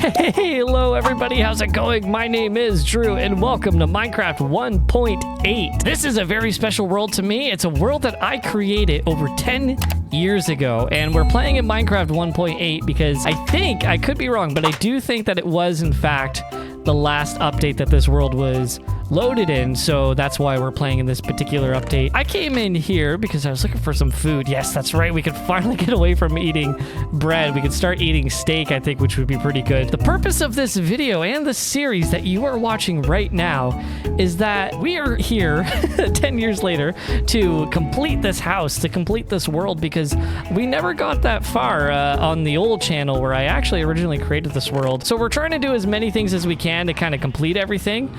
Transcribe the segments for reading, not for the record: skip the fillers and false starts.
Hey, hello everybody, how's it going? My name is Drew and welcome to Minecraft 1.8. This is a very special world to me. It's a world that I created over 10 years ago, and we're playing in Minecraft 1.8 because I could be wrong, but I do think that it was in fact the last update that this world was loaded in, so that's why we're playing in this particular update. I came in here because I was looking for some food. Yes, that's right, we could finally get away from eating bread. We could start eating steak, I think, which would be pretty good. The purpose of this video and the series that you are watching right now is that we are here 10 years later to complete this house, to complete this world, because we never got that far on the old channel where I actually originally created this world. So we're trying to do as many things as we can to kind of complete everything.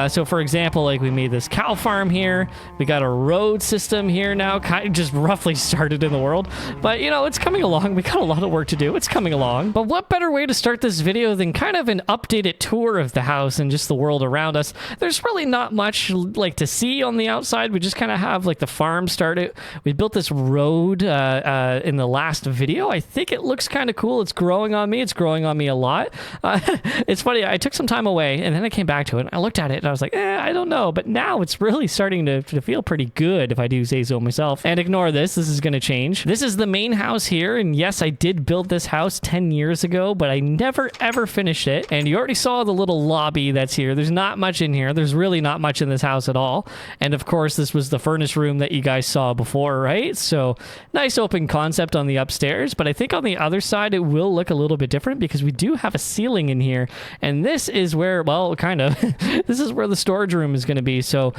So for example, like we made this cow farm here. We got a road system here now, kind of just roughly started in the world. But you know, it's coming along. We got a lot of work to do. It's coming along. But what better way to start this video than kind of an updated tour of the house and just the world around us? There's really not much like to see on the outside. We just kind of have like the farm started. We built this road in the last video. I think it looks kind of cool. It's growing on me. It's growing on me a lot. It's funny. I took some time away and then I came back to it and I looked at it and I was like, I don't know. But now it's really starting to feel pretty good, if I do say so myself. And ignore this. This is going to change. This is the main house here. And yes, I did build this house 10 years ago, but I never ever finished it. And you already saw the little lobby that's here. There's not much in here. There's really not much in this house at all. And of course, this was the furnace room that you guys saw before, right? So nice open concept on the upstairs. But I think on the other side, it will look a little bit different because we do have a ceiling in here. And this is where, well, kind of, this is where the storage room is going to be. So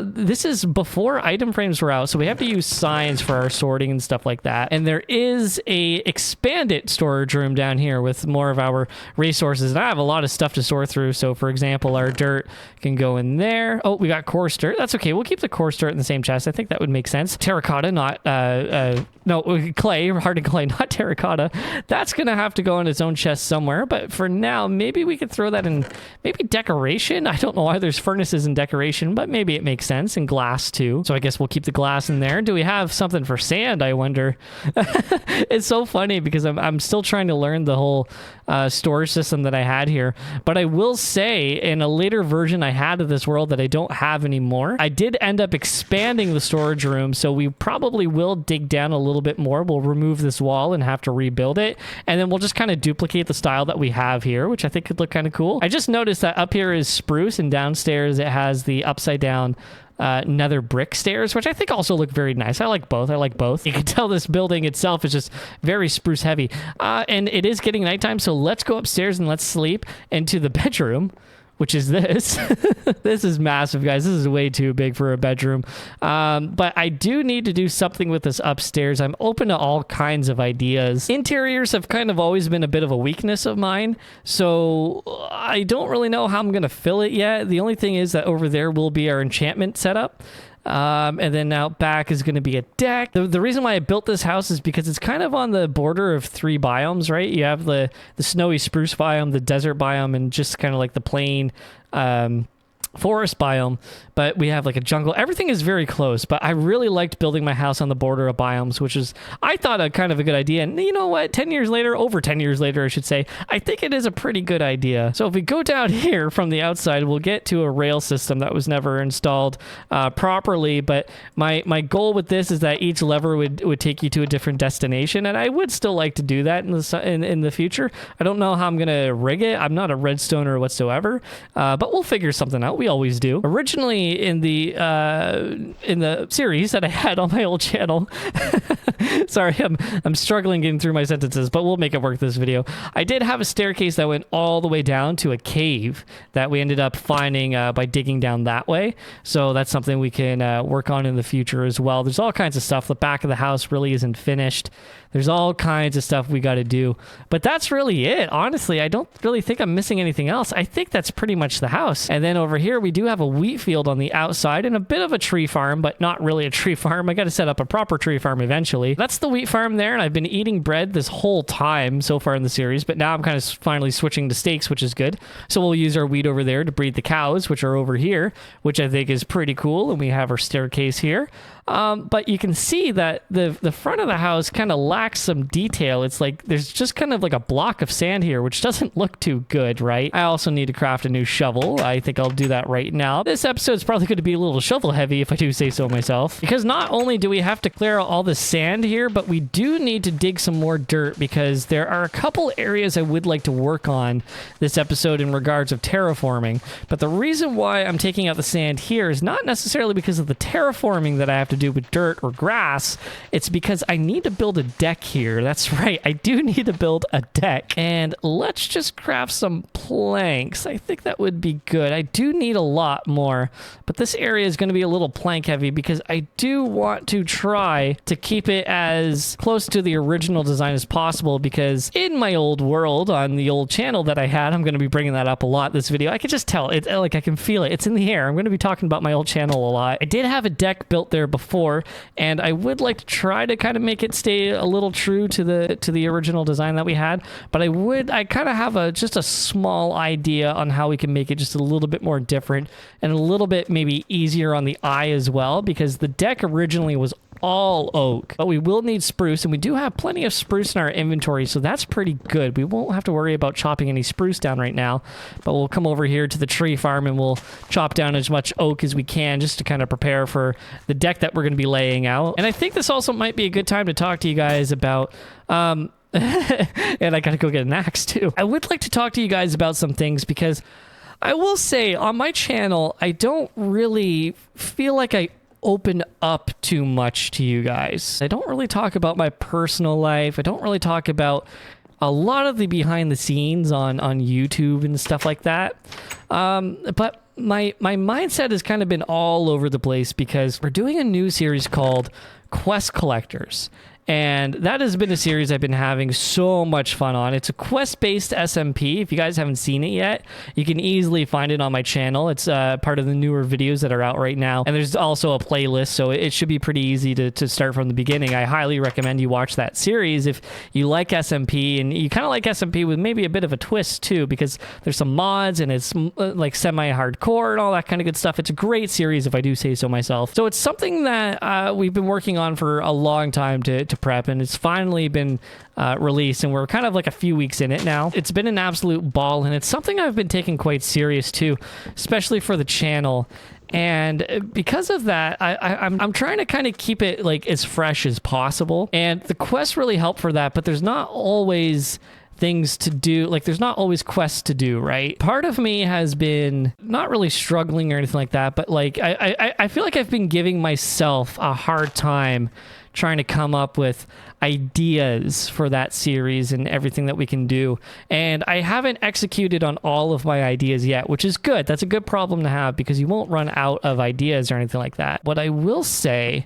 this is before item frames were out. So we have to use signs for our sorting and stuff like that. And there is a expanded storage room down here with more of our resources. And I have a lot of stuff to sort through. So for example, our dirt can go in there. Oh, we got coarse dirt. That's okay. We'll keep the coarse dirt in the same chest. I think that would make sense. Terracotta, not, no, clay, hardened clay, not terracotta. That's going to have to go in its own chest somewhere. But for now, maybe we could throw that in, maybe decoration. I don't know why there's furnaces in decoration, but maybe it makes sense. And glass too. So I guess we'll keep the glass in there. Do we have something for sand, I wonder? It's so funny because I'm still trying to learn the whole storage system that I had here. But I will say, in a later version I had of this world that I don't have anymore, I did end up expanding the storage room. So we probably will dig down a little bit more. We'll remove this wall and have to rebuild it. And then we'll just kind of duplicate the style that we have here, which I think could look kind of cool. I just noticed that up here is spruce and downstairs it has the upside down nether brick stairs, which I think also look very nice. I like both. You can tell this building itself is just very spruce heavy. And it is getting nighttime, so let's go upstairs and let's sleep into the bedroom, which is this. This is massive, guys. This is way too big for a bedroom. But I do need to do something with this upstairs. I'm open to all kinds of ideas. Interiors have kind of always been a bit of a weakness of mine, so I don't really know how I'm going to fill it yet. The only thing is that over there will be our enchantment setup. And then out back is going to be a deck. The reason why I built this house is because it's kind of on the border of 3 biomes, right? You have the snowy spruce biome, the desert biome, and just kind of like the plain forest biome, but we have like a jungle. Everything is very close, but I really liked building my house on the border of biomes, which is, I thought, a kind of a good idea. And you know what? 10 years later, over 10 years later, I should say, I think it is a pretty good idea. So if we go down here from the outside, we'll get to a rail system that was never installed properly. But my goal with this is that each lever would take you to a different destination. And I would still like to do that in the future. I don't know how I'm going to rig it. I'm not a redstoner whatsoever, but we'll figure something out. We always do. Originally in the series that I had on my old channel, sorry, I'm struggling getting through my sentences, but we'll make it work this video. I did have a staircase that went all the way down to a cave that we ended up finding by digging down that way. So that's something we can work on in the future as well. There's all kinds of stuff. The back of the house really isn't finished. There's all kinds of stuff we got to do. But that's really it. Honestly, I don't really think I'm missing anything else. I think that's pretty much the house. And then over here, we do have a wheat field on the outside and a bit of a tree farm, but not really a tree farm. I got to set up a proper tree farm eventually. That's the wheat farm there, and I've been eating bread this whole time so far in the series, but now I'm kind of finally switching to steaks, which is good. So we'll use our wheat over there to breed the cows, which are over here, which I think is pretty cool. And we have our staircase here. But you can see that the front of the house kind of lacks some detail. It's like there's just kind of like a block of sand here, which doesn't look too good, right? I also need to craft a new shovel. I think I'll do that right now. This episode's probably going to be a little shovel heavy, if I do say so myself, because not only do we have to clear out all the sand here, but we do need to dig some more dirt, because there are a couple areas I would like to work on this episode in regards of terraforming. But the reason why I'm taking out the sand here is not necessarily because of the terraforming that I have to do with dirt or grass. It's because I need to build a deck here. That's right, I do need to build a deck. And let's just craft some planks. I think that would be good. I do need a lot more, but this area is going to be a little plank heavy because I do want to try to keep it as close to the original design as possible, because in my old world on the old channel that I had, I'm going to be bringing that up a lot this video. I can just tell it, like I can feel it. It's in the air. I'm going to be talking about my old channel a lot. I did have a deck built there before, and I would like to try to kind of make it stay a little true to the original design that we had, but I kind of have just a small idea on how we can make it just a little bit more different and a little bit maybe easier on the eye as well, because the deck originally was all oak, but we will need spruce, and we do have plenty of spruce in our inventory, so that's pretty good. We won't have to worry about chopping any spruce down right now, but we'll come over here to the tree farm and we'll chop down as much oak as we can just to kind of prepare for the deck that we're going to be laying out. And I think this also might be a good time to talk to you guys about and I gotta go get an axe too. I would like to talk to you guys about some things, because I will say on my channel, I don't really feel like I open up too much to you guys. I don't really talk about my personal life. I don't really talk about a lot of the behind the scenes on YouTube and stuff like that. But my mindset has kind of been all over the place, because we're doing a new series called Quest Collectors. And that has been a series I've been having so much fun on. It's a quest-based SMP. If you guys haven't seen it yet, you can easily find it on my channel. It's part of the newer videos that are out right now. And there's also a playlist, so it should be pretty easy to start from the beginning. I highly recommend you watch that series if you like SMP, and you kind of like SMP with maybe a bit of a twist too, because there's some mods and it's like semi-hardcore and all that kind of good stuff. It's a great series, if I do say so myself. So it's something that we've been working on for a long time to prep, and it's finally been released, and we're kind of like a few weeks in it now. It's been an absolute ball, and it's something I've been taking quite serious too, especially for the channel. And because of that, I'm trying to kind of keep it like as fresh as possible, and the quests really help for that, but there's not always things to do. Like, there's not always quests to do, right? Part of me has been not really struggling or anything like that, but like I feel like I've been giving myself a hard time trying to come up with ideas for that series and everything that we can do. And I haven't executed on all of my ideas yet, which is good. That's a good problem to have, because you won't run out of ideas or anything like that. What I will say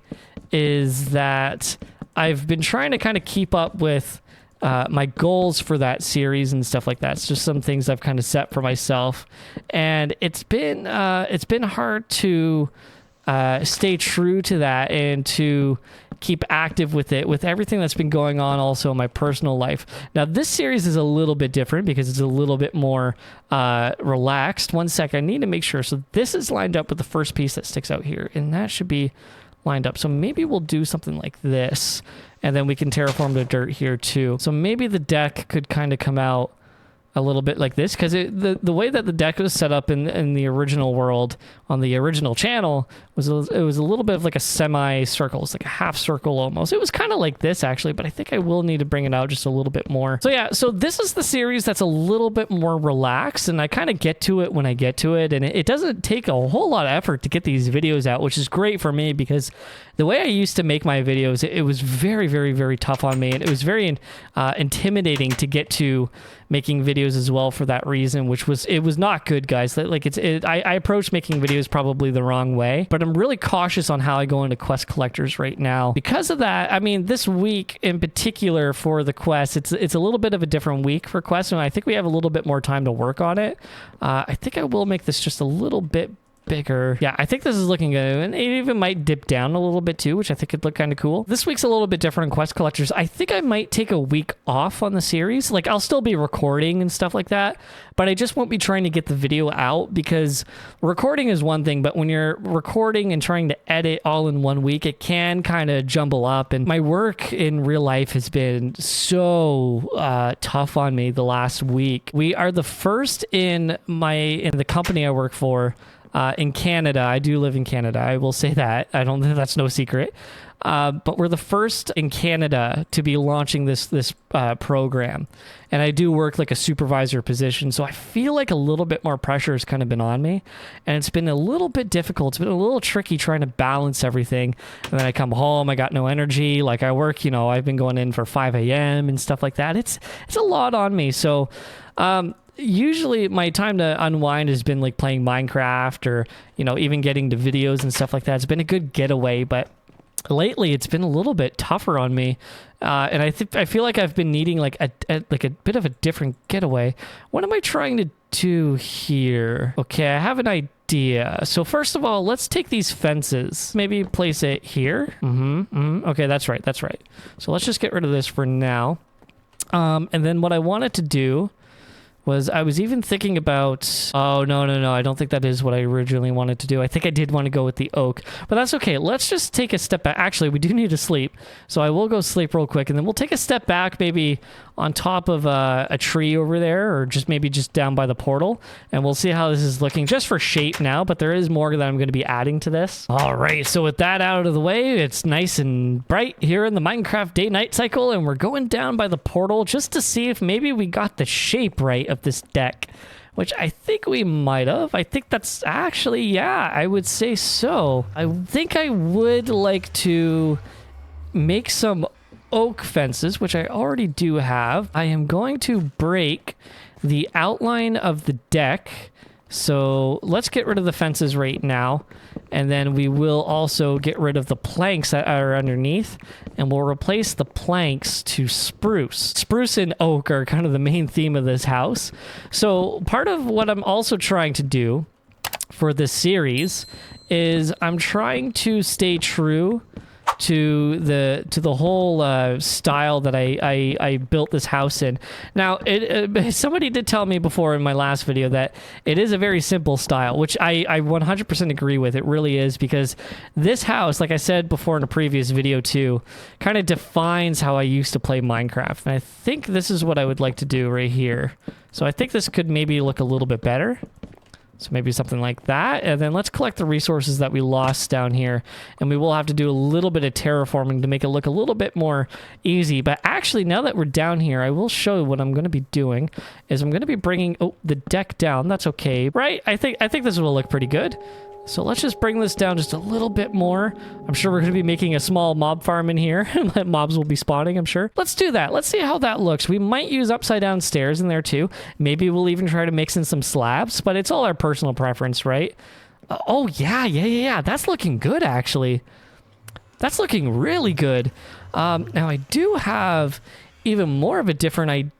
is that I've been trying to kind of keep up with my goals for that series and stuff like that. It's just some things I've kind of set for myself, and it's been hard to stay true to that and to keep active with it, with everything that's been going on also in my personal life. Now, this series is a little bit different because it's a little bit more relaxed. One sec, I need to make sure. So this is lined up with the first piece that sticks out here, and that should be lined up. So maybe we'll do something like this, and then we can terraform the dirt here too. So maybe the deck could kind of come out a little bit like this, because the way that the deck was set up in the original world on the original channel was it was a little bit of like a semi-circle. It's like a half circle almost. It was kind of like this actually, but I think I will need to bring it out just a little bit more. So yeah, so this is the series that's a little bit more relaxed, and I kind of get to it when I get to it, and it doesn't take a whole lot of effort to get these videos out, which is great for me, because the way I used to make my videos, it was very, very, very tough on me, and it was very intimidating to get to making videos as well for that reason, which was, it was not good, guys. Like I approached making videos probably the wrong way, but I'm really cautious on how I go into quest collectors right now. Because of that, I mean, this week in particular for the quest, it's a little bit of a different week for quests, and I think we have a little bit more time to work on it. I think I will make this just a little bit bigger. Yeah, I think this is looking good. And it even might dip down a little bit too, which I think could look kind of cool. This week's a little bit different in Quest Collectors. I think I might take a week off on the series. Like, I'll still be recording and stuff like that, but I just won't be trying to get the video out, because recording is one thing, but when you're recording and trying to edit all in one week, it can kind of jumble up. And my work in real life has been so tough on me the last week. We are the first in the company I work for in Canada. I do live in Canada. I will say that. I don't think that's no secret. But we're the first in Canada to be launching this program. And I do work like a supervisor position, so I feel like a little bit more pressure has kind of been on me. And it's been a little bit difficult. It's been a little tricky trying to balance everything. And then I come home, I got no energy. Like, I work, I've been going in for 5 a.m. and stuff like that. It's a lot on me. So usually my time to unwind has been like playing Minecraft, or, even getting to videos and stuff like that. It's been a good getaway, but lately it's been a little bit tougher on me, and I feel like I've been needing like a bit of a different getaway. What am I trying to do here? Okay, I have an idea. So first of all, let's take these fences, maybe place it here. Okay, that's right. So let's just get rid of this for now, and then what I wanted to do was, I was even thinking about, oh, no, I don't think that is what I originally wanted to do. I think I did want to go with the oak, but that's okay. Let's just take a step back. Actually, we do need to sleep, so I will go sleep real quick, and then we'll take a step back, maybe on top of a tree over there, or maybe just down by the portal, and we'll see how this is looking, just for shape now, but there is more that I'm going to be adding to this. All right, so with that out of the way, it's nice and bright here in the Minecraft day-night cycle, and we're going down by the portal just to see if maybe we got the shape right of this deck, which I think we might have. I think that's actually, yeah, I would say so. I think I would like to make some oak fences, which I already do have. I am going to break the outline of the deck. So let's get rid of the fences right now, and then we will also get rid of the planks that are underneath, and we'll replace the planks to spruce. Spruce and oak are kind of the main theme of this house. So part of what I'm also trying to do for this series is I'm trying to stay true to the whole style that I built this house in. Now, somebody did tell me before in my last video that it is a very simple style, which I 100% agree with. It really is, because this house, like I said before in a previous video too, kind of defines how I used to play Minecraft. And I think this is what I would like to do right here. So I think this could maybe look a little bit better. So maybe something like that. And then let's collect the resources that we lost down here. And we will have to do a little bit of terraforming to make it look a little bit more easy. But actually, now that we're down here, I will show you what I'm going to be doing. Is I'm going to be bringing the deck down. That's okay, right? I think this will look pretty good. So let's just bring this down just a little bit more. I'm sure we're going to be making a small mob farm in here. Mobs will be spawning, I'm sure. Let's do that. Let's see how that looks. We might use upside down stairs in there too. Maybe we'll even try to mix in some slabs, but it's all our personal preference, right? Oh, yeah. That's looking good, actually. That's looking really good. Now, I do have even more of a different idea.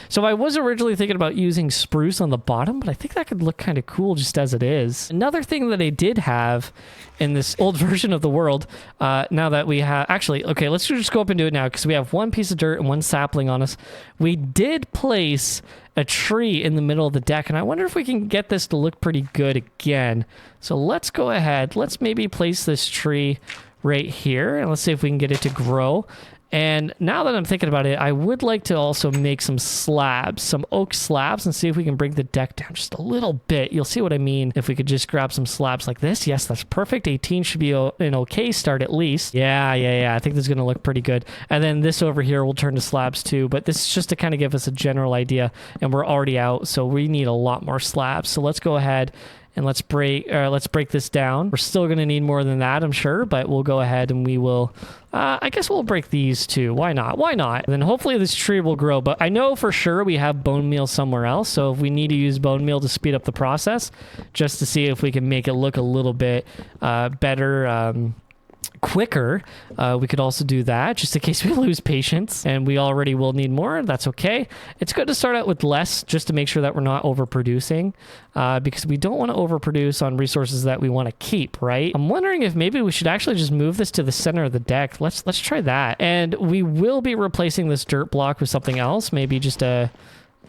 So I was originally thinking about using spruce on the bottom, but I think that could look kind of cool just as it is. Another thing that I did have in this old version of the world, now that we have... Actually, okay, let's just go up and do it now, because we have one piece of dirt and one sapling on us. We did place a tree in the middle of the deck, and I wonder if we can get this to look pretty good again. So let's go ahead. Let's maybe place this tree right here, and let's see if we can get it to grow. And now that I'm thinking about it, I would like to also make some slabs, some oak slabs, and see if we can bring the deck down just a little bit. You'll see what I mean if we could just grab some slabs like this. Yes, that's perfect. 18 should be an okay start at least. Yeah. I think this is going to look pretty good. And then this over here will turn to slabs too, but this is just to kind of give us a general idea, and we're already out, so we need a lot more slabs. So let's go ahead and let's break this down. We're still going to need more than that, I'm sure, but we'll go ahead and we will... I guess we'll break these too. Why not? And then hopefully this tree will grow, but I know for sure we have bone meal somewhere else, so if we need to use bone meal to speed up the process, just to see if we can make it look a little bit better, quicker, we could also do that just in case we lose patience, and we already will need more. That's okay. It's good to start out with less just to make sure that we're not overproducing, because we don't want to overproduce on resources that we want to keep, right? I'm wondering if maybe we should actually just move this to the center of the deck. Let's try that. And we will be replacing this dirt block with something else, maybe just a...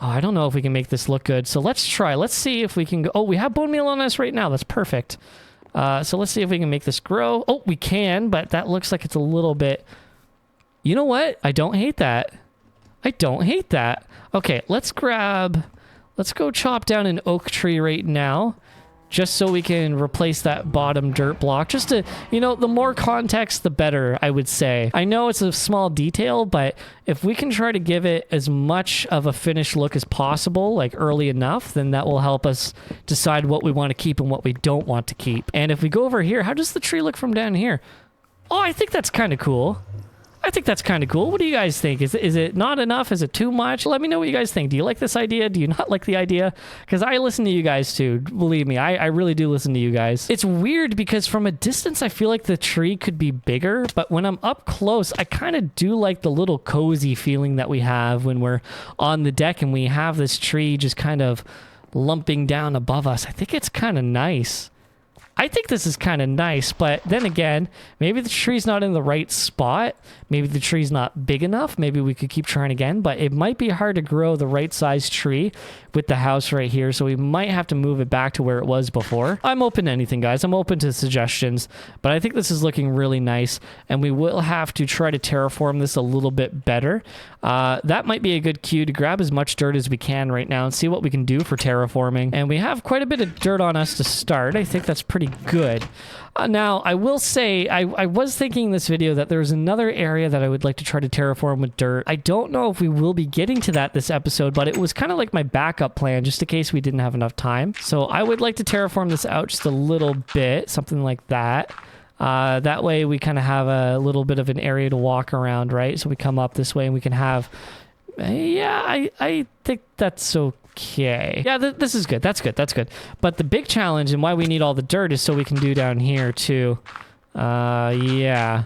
Oh, I don't know if we can make this look good. So let's try. Let's see if we can go... Oh, we have bone meal on us right now. That's perfect. So let's see if we can make this grow. Oh, we can, but that looks like it's a little bit... You know what? I don't hate that. I don't hate that. Okay, let's go chop down an oak tree right now, just so we can replace that bottom dirt block. Just to, you know, the more context, the better, I would say. I know it's a small detail, but if we can try to give it as much of a finished look as possible, like early enough, then that will help us decide what we want to keep and what we don't want to keep. And if we go over here, how does the tree look from down here? Oh, I think that's kind of cool. I think that's kind of cool. What do you guys think? Is it not enough? Is it too much? Let me know what you guys think. Do you like this idea? Do you not like the idea? Because I listen to you guys too. Believe me, I really do listen to you guys. It's weird because from a distance, I feel like the tree could be bigger, but when I'm up close, I kind of do like the little cozy feeling that we have when we're on the deck and we have this tree just kind of lumping down above us. I think it's kind of nice. I think this is kind of nice, but then again, maybe the tree's not in the right spot. Maybe the tree's not big enough. Maybe we could keep trying again, but it might be hard to grow the right size tree with the house right here, so we might have to move it back to where it was before. I'm open to anything, guys. I'm open to suggestions, but I think this is looking really nice, and we will have to try to terraform this a little bit better. That might be a good cue to grab as much dirt as we can right now and see what we can do for terraforming. And we have quite a bit of dirt on us to start. I think that's pretty good. Now, I will say, I was thinking in this video that there's another area that I would like to try to terraform with dirt. I don't know if we will be getting to that this episode, but it was kind of like my backup plan, just in case we didn't have enough time. So I would like to terraform this out just a little bit, something like that. That way we kind of have a little bit of an area to walk around, right? So we come up this way and we can have... Yeah, I think that's okay. Yeah, this is good. That's good. That's good. But the big challenge and why we need all the dirt is so we can do down here too. Yeah.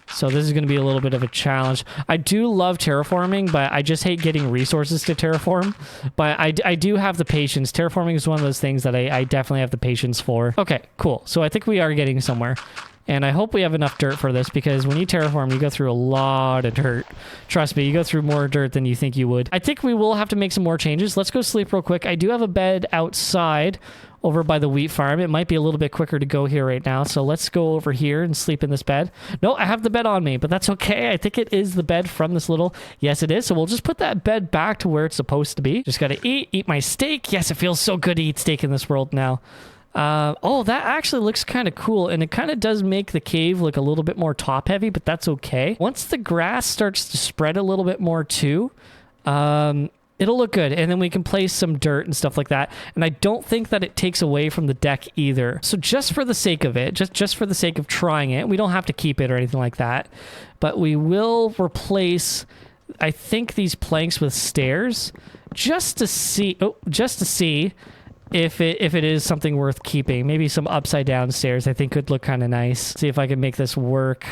So this is going to be a little bit of a challenge. I do love terraforming, but I just hate getting resources to terraform. But I do have the patience. Terraforming is one of those things that I definitely have the patience for. Okay, cool. So I think we are getting somewhere. And I hope we have enough dirt for this, because when you terraform, you go through a lot of dirt. Trust me, you go through more dirt than you think you would. I think we will have to make some more changes. Let's go sleep real quick. I do have a bed outside over by the wheat farm. It might be a little bit quicker to go here right now. So let's go over here and sleep in this bed. No, I have the bed on me, but that's okay. I think it is the bed from this little... Yes, it is. So we'll just put that bed back to where it's supposed to be. Just got to eat my steak. Yes, it feels so good to eat steak in this world now. Oh, that actually looks kind of cool, and it kind of does make the cave look a little bit more top-heavy, but that's okay. Once the grass starts to spread a little bit more too, it'll look good, and then we can place some dirt and stuff like that, and I don't think that it takes away from the deck either. So just for the sake of it, just for the sake of trying it, we don't have to keep it or anything like that, but we will replace, I think, these planks with stairs just to see... If it is something worth keeping. Maybe some upside down stairs I think could look kind of nice. See if I can make this work.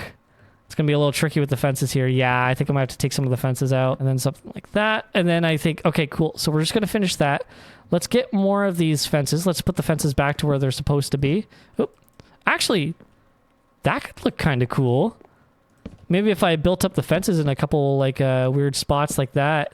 It's going to be a little tricky with the fences here. Yeah, I think I might have to take some of the fences out and then something like that. And then I think, okay, cool. So we're just going to finish that. Let's get more of these fences. Let's put the fences back to where they're supposed to be. Oh, actually, that could look kind of cool. Maybe if I built up the fences in a couple like weird spots like that.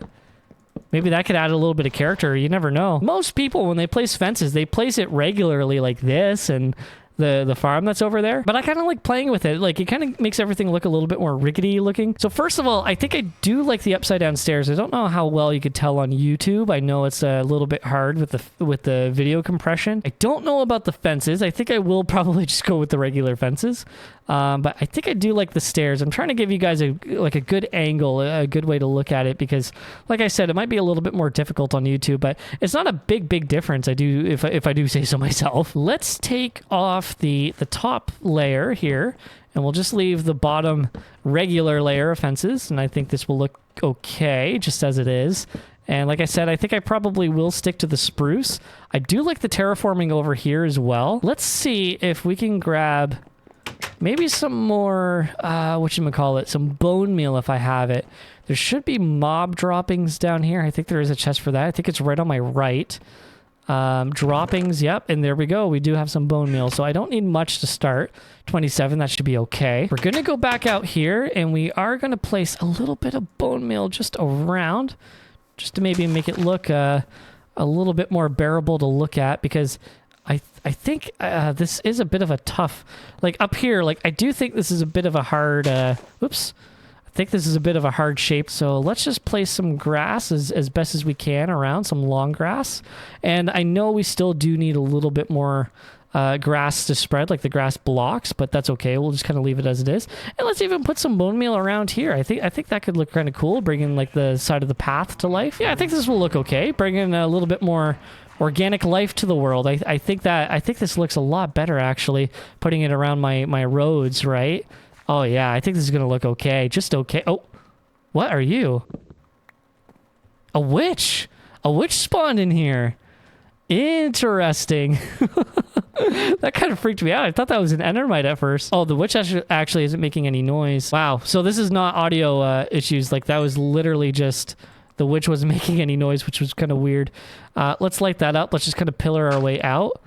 Maybe that could add a little bit of character. You never know. Most people, when they place fences, they place it regularly like this and the farm that's over there. But I kind of like playing with it. Like, it kind of makes everything look a little bit more rickety looking. So first of all, I think I do like the upside down stairs. I don't know how well you could tell on YouTube. I know it's a little bit hard with the video compression. I don't know about the fences. I think I will probably just go with the regular fences. But I think I do like the stairs. I'm trying to give you guys a good angle, a good way to look at it, because like I said, it might be a little bit more difficult on YouTube, but it's not a big difference. If I do say so myself. Let's take off the top layer here, and we'll just leave the bottom regular layer of fences, and I think this will look okay just as it is. And like I said, I think I probably will stick to the spruce. I do like the terraforming over here as well. Let's see if we can grab maybe some more, whatchamacallit, some bone meal if I have it. There should be mob droppings down here. I think there is a chest for that. I think it's right on my right. Droppings, yep, and there we go. We do have some bone meal, so I don't need much to start. 27, that should be okay. We're gonna go back out here, and we are gonna place a little bit of bone meal just around, just to maybe make it look a little bit more bearable to look at, because I think this is a bit of a tough, like up here, like I do think this is a bit of a hard, oops. I think this is a bit of a hard shape, so let's just place some grass as best as we can around, some long grass. And I know we still do need a little bit more grass to spread, like the grass blocks, but that's okay. We'll just kind of leave it as it is. And let's even put some bone meal around here. I think that could look kind of cool, bringing like the side of the path to life. Yeah, I think this will look okay, bringing a little bit more organic life to the world. I think this looks a lot better, actually, putting it around my roads, right? Oh, yeah, I think this is going to look okay. Just okay. Oh, what are you? A witch. A witch spawned in here. Interesting. That kind of freaked me out. I thought that was an endermite at first. Oh, the witch actually isn't making any noise. Wow. So this is not audio issues. Like, that was literally just the witch wasn't making any noise, which was kind of weird. Let's light that up. Let's just kind of pillar our way out.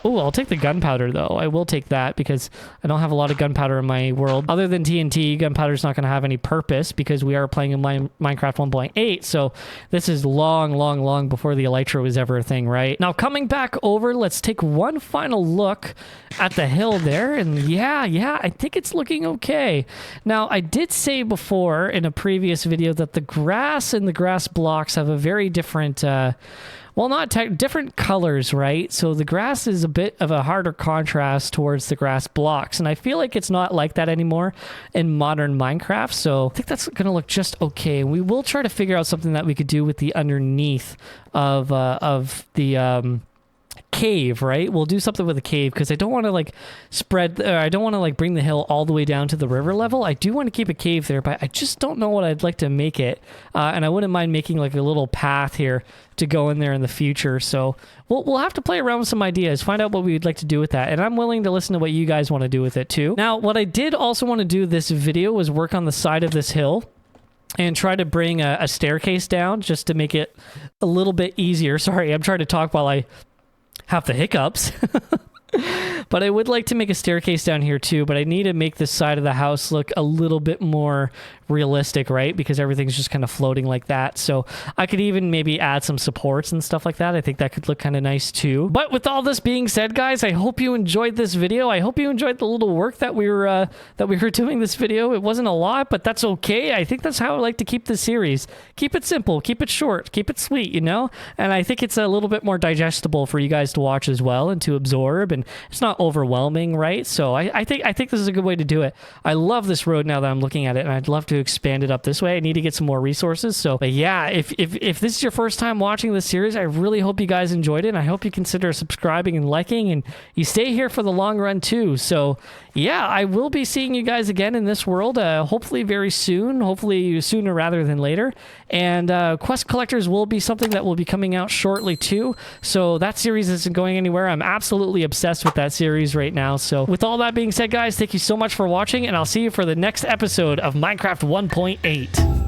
Oh, I'll take the gunpowder, though. I will take that because I don't have a lot of gunpowder in my world. Other than TNT, gunpowder's not going to have any purpose because we are playing in Minecraft 1.8, so this is long before the elytra was ever a thing, right? Now, coming back over, let's take one final look at the hill there, and yeah, I think it's looking okay. Now, I did say before in a previous video that the grass and the grass blocks have a very different... well, not different colors, right? So the grass is a bit of a harder contrast towards the grass blocks. And I feel like it's not like that anymore in modern Minecraft. So I think that's going to look just okay. We will try to figure out something that we could do with the underneath of the... cave, right? We'll do something with a cave because I don't want to like I don't want to like bring the hill all the way down to the river level. I do want to keep a cave there, but I just don't know what I'd like to make it. And I wouldn't mind making like a little path here to go in there in the future. So we'll have to play around with some ideas, find out what we'd like to do with that. And I'm willing to listen to what you guys want to do with it too. Now, what I did also want to do this video was work on the side of this hill and try to bring a staircase down just to make it a little bit easier. Sorry, I'm trying to talk while I have the hiccups. But I would like to make a staircase down here too, but I need to make this side of the house look a little bit more realistic, right? Because everything's just kind of floating like that. So I could even maybe add some supports and stuff like that. I think that could look kind of nice too. But with all this being said, guys, I hope you enjoyed this video. I hope you enjoyed the little work that we were doing this video. It wasn't a lot, but that's okay. I think that's how I like to keep this series. Keep it simple, keep it short, keep it sweet, you know? And I think it's a little bit more digestible for you guys to watch as well and to absorb, and it's not overwhelming, right? So I think this is a good way to do it. I love this road now that I'm looking at it, and I'd love to expand it up this way. I need to get some more resources. So but yeah, if this is your first time watching this series, I really hope you guys enjoyed it, and I hope you consider subscribing and liking, and you stay here for the long run too. So yeah, I will be seeing you guys again in this world, hopefully very soon, hopefully sooner rather than later. And Quest Collectors will be something that will be coming out shortly too. So that series isn't going anywhere. I'm absolutely obsessed with that series right now. So with all that being said, guys, thank you so much for watching, and I'll see you for the next episode of Minecraft 1.8.